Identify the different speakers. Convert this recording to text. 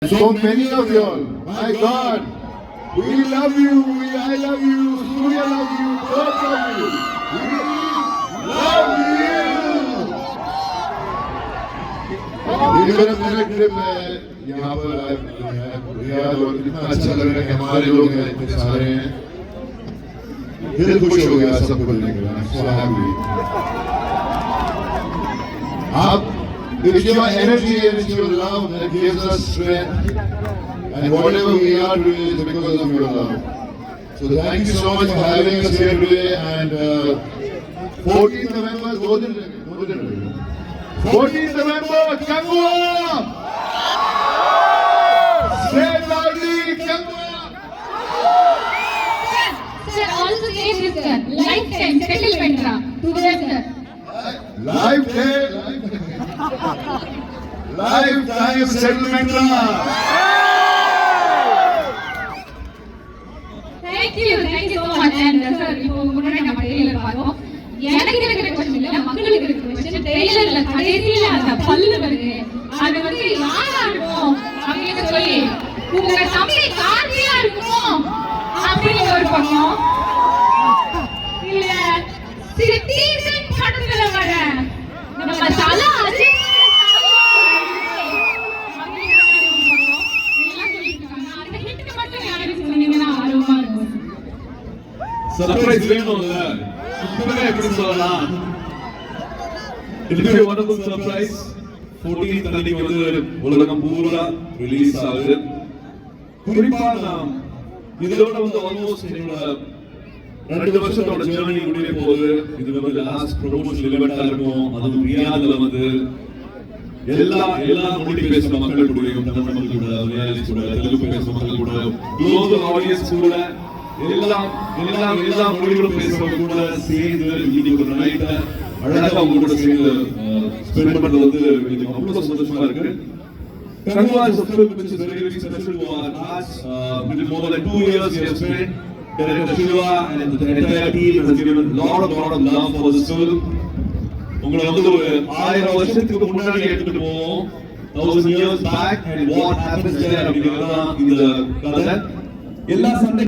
Speaker 1: So many of you all, my God, we love you, I love you, Surya love you, God love you, we love you. मेरा trip है यहाँ पर Riyadh और इतना अच्छा लग रहा है कि हमारे लोग हैं इतने सारे हैं, दिल खुश हो गया सबको देखकर, so happy. आप It's your energy and it's your love that gives us strength, and whatever we are doing is because of your love. So thank you so much for having us here today. And 14th November, 14th November, Kangwa! Say loudly, Kangwa!
Speaker 2: Sir, also say this, sir. Lifetime settlement together.
Speaker 1: Lifetime settlement.
Speaker 2: Thank you so much. And sir, இப்போ முன்னாடி நம்ம trailer பார்த்தோம். எனக்கு இருக்கிற question இல்ல, மக்களுக்கு இருக்கிற question. ட்ரெய்லர்ல கடைசியில அந்த பல்லு வருது. அது வந்து யாரா இருக்கும் அப்படின்னு சொல்லி உங்க தம்பி கார்த்தியா இருக்கும் அப்படின்னு ஒரு பக்கம். இல்ல சிட்டிசன் படத்துல வர நம்ம தல அஜய்
Speaker 3: சர்ப்ரைஸ் வேணும்ல, இப்பவே எப்படி சொல்லலாம்? இதுவே வண்டர்ஃபுல் சர்ப்ரைஸ். 14th அன்னைக்கு வந்து உலகம் பூரா ரிலீஸ் ஆகுது. குறிப்பா நாம் இதோட வந்து ஆல்மோஸ்ட் என்னோட 2 வருஷத்தோட ஜேர்னி முடிய போகுது. இது வந்து லாஸ்ட் ப்ரொமோஷன் ஈவெண்டா இருக்கும். அது ரியாதுல வந்து எல்லா மொழி பேசுற மக்கள் கூடயும், தமிழ் மக்கள் கூட, மலையாளி கூட, தெலுங்கு பேசுற மக்கள் கூட, குளோபல் ஆடியன்ஸ் கூட, எல்லா மொழிகளும் பேசுறவங்க கூட சேர்ந்து இன்னைக்கு ஒரு நைட்ட அழகா உங்க கூட சேர்ந்து ஸ்பெண்ட் பண்றது வந்து எனக்கு அவ்வளவு சந்தோஷமா இருக்கு. Kangwa is a film which is very special to our hearts. With more than 2 years we have spent. Director Shiva and the entire team has given a lot of love for this film. உங்களை வந்து ஒரு 1000 வருஷத்துக்கு முன்னாடி எடுத்துட்டு போவோம், 1000 years back, and what happens there அப்படிங்கிறது தான் இந்த கதை. எல்லா சண்டை